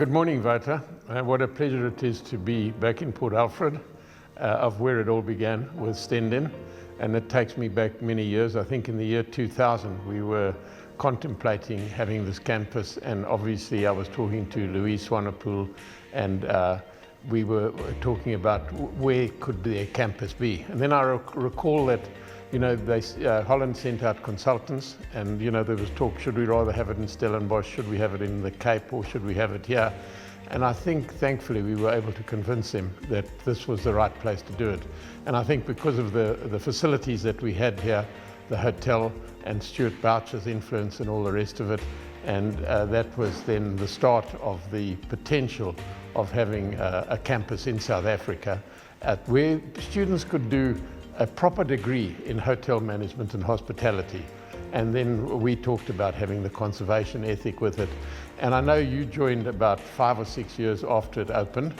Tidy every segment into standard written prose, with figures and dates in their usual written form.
Good morning, Wouter. What a pleasure it is to be back in Port Alfred, of where it all began with Stenden. And it takes me back many years. I think in the year 2000, we were contemplating having this campus. And obviously, I was talking to Louise Swanepoel, and we were talking about where could their campus be. And then I recall that, Holland sent out consultants, and, there was talk, should we rather have it in Stellenbosch, should we have it in the Cape, or should we have it here? And I think, thankfully, we were able to convince them that this was the right place to do it. And I think because of the facilities that we had here, the hotel and Stuart Boucher's influence and all the rest of it, and that was then the start of the potential of having a campus in South Africa where students could do a proper degree in hotel management and hospitality. And then we talked about having the conservation ethic with it. And I know you joined about 5 or 6 years after it opened.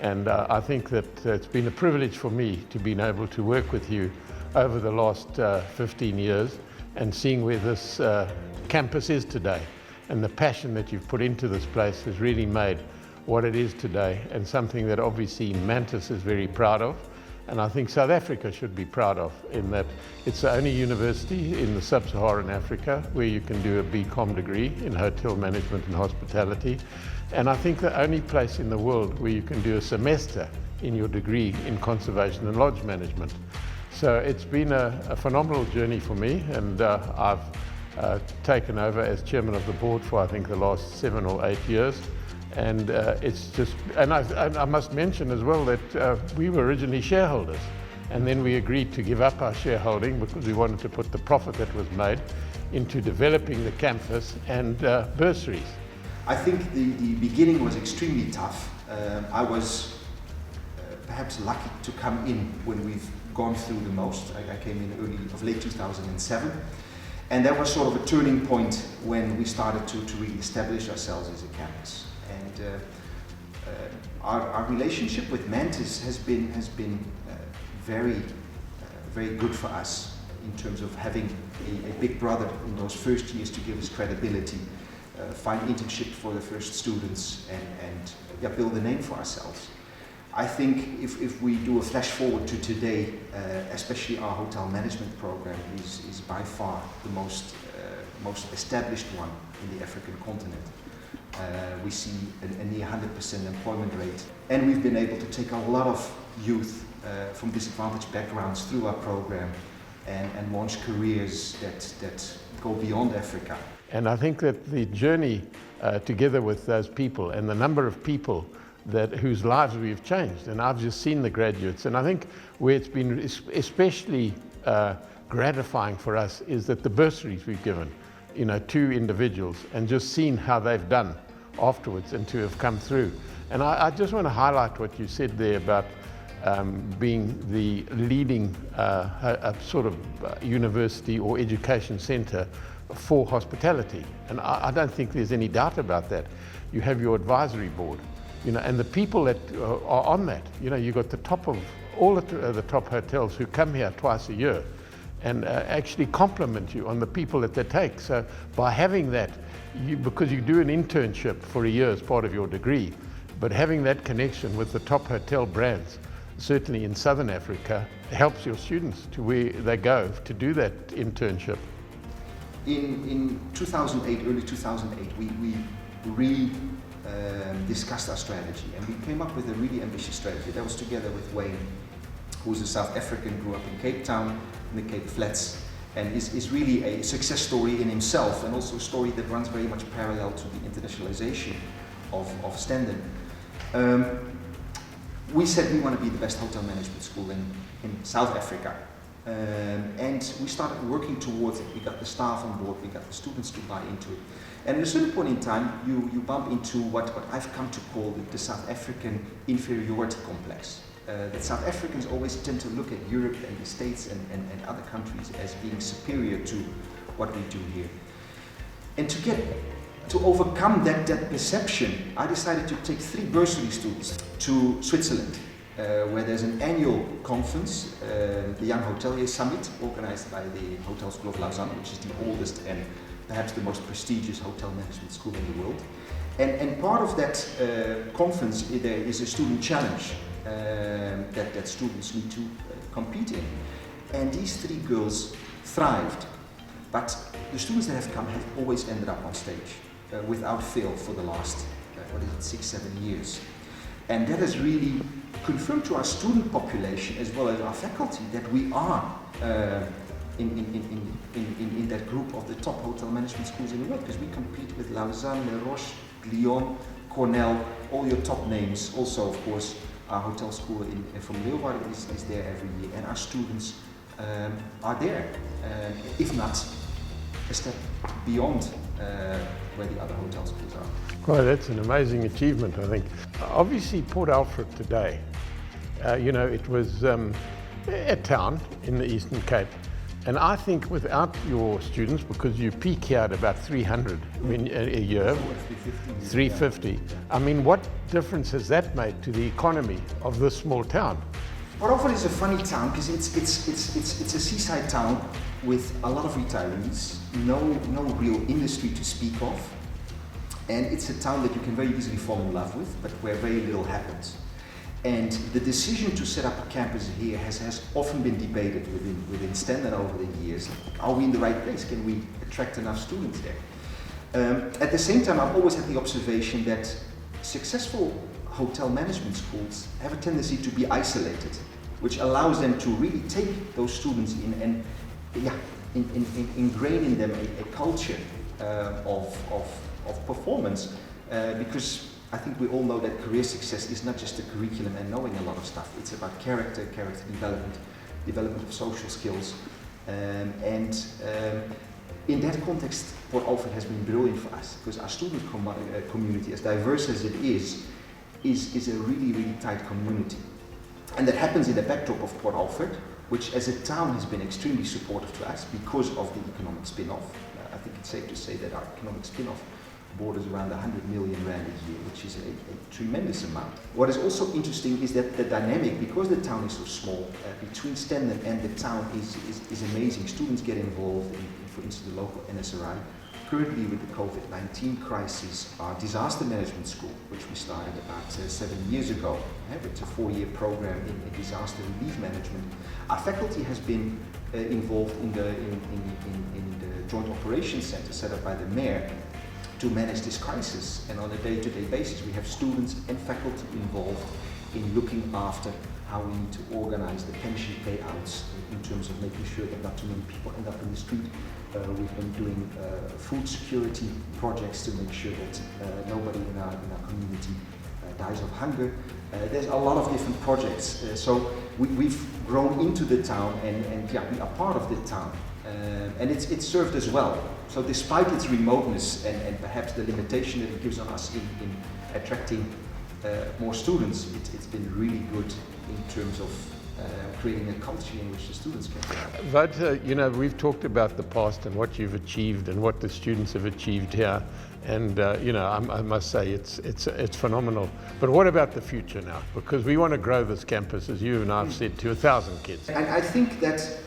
And I think that it's been a privilege for me to be able to work with you over the last 15 years and seeing where this campus is today. And the passion that you've put into this place has really made what it is today, and something that obviously Mantis is very proud of. And I think South Africa should be proud of, in that it's the only university in the sub-Saharan Africa where you can do a BCom degree in hotel management and hospitality. And I think the only place in the world where you can do a semester in your degree in conservation and lodge management. So it's been a phenomenal journey for me, and I've taken over as chairman of the board for I think the last 7 or 8 years. And it's just, and I must mention as well that we were originally shareholders, and then we agreed to give up our shareholding because we wanted to put the profit that was made into developing the campus and bursaries. I think the beginning was extremely tough. I was perhaps lucky to come in when we've gone through the most. I came in late 2007. And that was sort of a turning point when we started to really establish ourselves as a campus. And our relationship with Mantis has been very good for us in terms of having a big brother in those first years to give us credibility, find internships for the first students, and build a name for ourselves. I think if we do a flash forward to today, especially our hotel management program is by far the most established one in the African continent. We see a near 100% employment rate, and we've been able to take a lot of youth from disadvantaged backgrounds through our program and launch careers that go beyond Africa. And I think that the journey together with those people and the number of people whose lives we've changed, and I've just seen the graduates, and I think where it's been especially gratifying for us is that the bursaries we've given, to individuals, and just seen how they've done afterwards and to have come through. And I just want to highlight what you said there about being the leading sort of university or education center for hospitality. And I don't think there's any doubt about that. You have your advisory board, and the people that are on that, you've got the top of all the top hotels who come here twice a year and actually compliment you on the people that they take. So by having that, because you do an internship for a year as part of your degree, but having that connection with the top hotel brands, certainly in Southern Africa, helps your students to where they go to do that internship. In 2008, early 2008, we discussed our strategy, and we came up with a really ambitious strategy. That was together with Wayne, who's a South African, grew up in Cape Town, in the Cape Flats, and is really a success story in himself, and also a story that runs very much parallel to the internationalization of Stenden. We said we want to be the best hotel management school in South Africa. And we started working towards it. We got the staff on board, we got the students to buy into it. And at a certain point in time, you bump into what I've come to call the South African inferiority complex. That South Africans always tend to look at Europe and the States and other countries as being superior to what we do here. And to overcome that perception, I decided to take 3 bursary students to Switzerland, where there's an annual conference, the Young Hotelier Summit, organized by the Hotel School of Lausanne, which is the oldest and perhaps the most prestigious hotel management school in the world. And part of that conference, there is a student challenge that students need to compete in. And these 3 girls thrived. But the students that have come have always ended up on stage without fail for the last, 6-7 years. And that has really confirmed to our student population as well as our faculty that we are in that group of the top hotel management schools in the world, because we compete with Lausanne, La Roche, Lyon, Cornell, all your top names. Also, of course, our hotel school from Leeuwarden is there every year, and our students are there, if not a step beyond where the other hotel schools are. Well, that's an amazing achievement, I think. Obviously, Port Alfred today, it was a town in the Eastern Cape. And I think without your students, because you peak here at about 300 a year, 350, I mean, what difference has that made to the economy of this small town? Port Alfred is a funny town because it's a seaside town with a lot of retirees, no real industry to speak of, and it's a town that you can very easily fall in love with, but where very little happens. And the decision to set up a campus here has often been debated within Stenden over the years. Are we in the right place? Can we attract enough students there? At the same time, I've always had the observation that successful hotel management schools have a tendency to be isolated, which allows them to really take those students in and ingrain in them a culture of performance, because I think we all know that career success is not just a curriculum and knowing a lot of stuff. It's about character development of social skills, and in that context, Port Alfred has been brilliant for us, because our student community, as diverse as it is a really, really tight community. And that happens in the backdrop of Port Alfred, which as a town has been extremely supportive to us because of the economic spin-off. I think it's safe to say that our economic spin-off borders around 100 million rand a year, which is a tremendous amount. What is also interesting is that the dynamic, because the town is so small, between Stenden and the town is amazing. Students get involved in, for instance, the local NSRI. Currently, with the COVID-19 crisis, our disaster management school, which we started about 7 years ago, it's a 4-year program in disaster relief management. Our faculty has been involved in the Joint Operations Center set up by the mayor to manage this crisis. And on a day-to-day basis, we have students and faculty involved in looking after how we need to organize the pension payouts in terms of making sure that not too many people end up in the street. We've been doing food security projects to make sure that nobody in our community dies of hunger. There's a lot of different projects. So we've grown into the town, and we are part of the town. And it's served us well. So despite its remoteness and perhaps the limitation that it gives on us in attracting more students, it's been really good in terms of creating a culture in which the students can thrive. Wouter, we've talked about the past and what you've achieved and what the students have achieved here, and I must say it's phenomenal. But what about the future now? Because we want to grow this campus, as you and I have said, to 1,000 kids. And I think that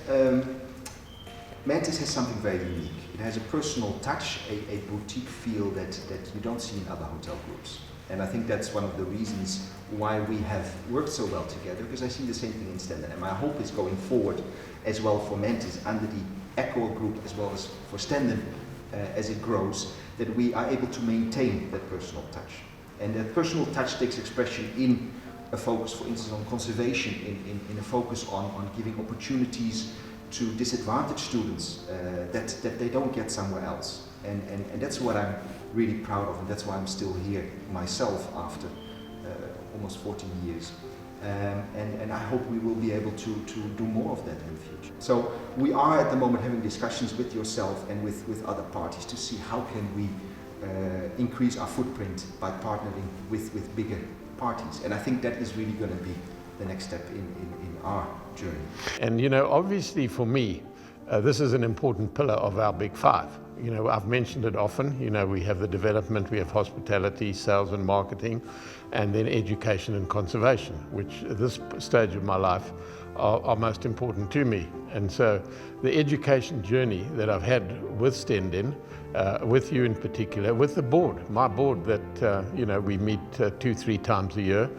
Mantis has something very unique. It has a personal touch, a boutique feel that you don't see in other hotel groups. And I think that's one of the reasons why we have worked so well together, because I see the same thing in Stenden. And my hope is going forward as well for Mantis under the Accor group, as well as for Stenden as it grows, that we are able to maintain that personal touch. And that personal touch takes expression in a focus, for instance, on conservation, in a focus on giving opportunities to disadvantaged students that they don't get somewhere else. And that's what I'm really proud of, and that's why I'm still here myself after almost 14 years. And I hope we will be able to do more of that in the future. So we are at the moment having discussions with yourself and with other parties to see how can we increase our footprint by partnering with bigger parties. And I think that is really going to be the next step in our journey. And obviously for me, this is an important pillar of our Big Five. You know, I've mentioned it often. You know, we have the development, we have hospitality, sales and marketing, and then education and conservation, which at this stage of my life are most important to me. And so the education journey that I've had with Stenden, with you in particular, with the board, my board that, you know, we meet 2-3 times a year,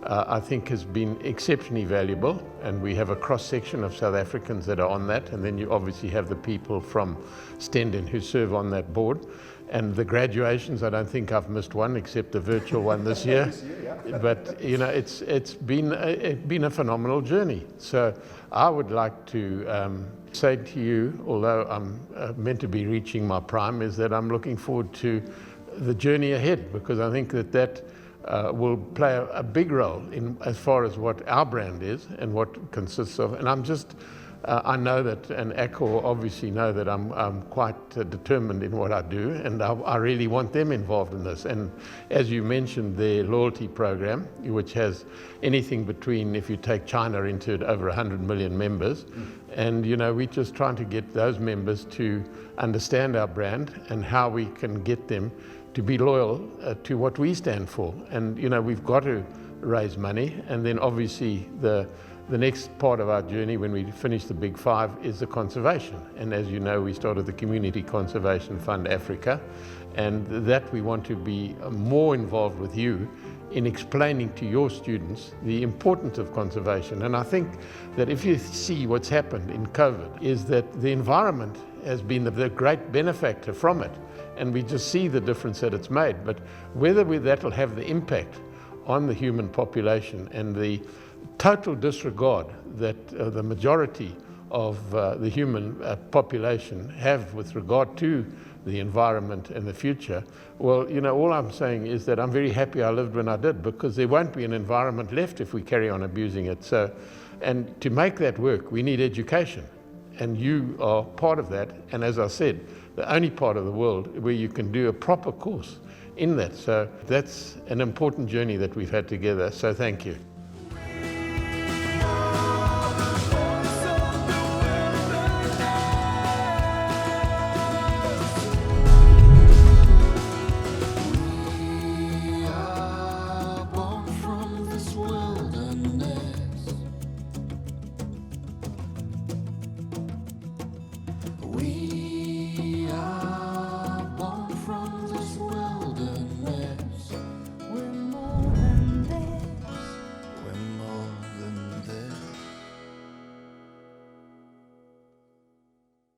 I think has been exceptionally valuable, and we have a cross-section of South Africans that are on that, and then you obviously have the people from Stenden who serve on that board. And the graduations, I don't think I've missed one except the virtual one this year. But you know, it's been a phenomenal journey. So I would like to say to you, although I'm meant to be reaching my prime, is that I'm looking forward to the journey ahead, because I think that will play a big role in as far as what our brand is and what it consists of. And I'm just, I know that, and Accor obviously know that I'm quite determined in what I do, and I really want them involved in this. And as you mentioned, their loyalty program, which has anything between, if you take China into it, over 100 million members. And you know, we're just trying to get those members to understand our brand and how we can get them to be loyal to what we stand for. And you know, we've got to raise money, and then obviously the next part of our journey when we finish the Big Five is the conservation. And as you know, we started the Community Conservation Fund Africa, and that we want to be more involved with you in explaining to your students the importance of conservation. And I think that if you see what's happened in COVID, is that the environment has been the great benefactor from it. And we just see the difference that it's made. But whether that will have the impact on the human population and the total disregard that the majority of the human population have with regard to the environment and the future, well, you know, all I'm saying is that I'm very happy I lived when I did, because there won't be an environment left if we carry on abusing it. So, and to make that work, we need education. And you are part of that. And as I said, the only part of the world where you can do a proper course in that. So that's an important journey that we've had together. So thank you.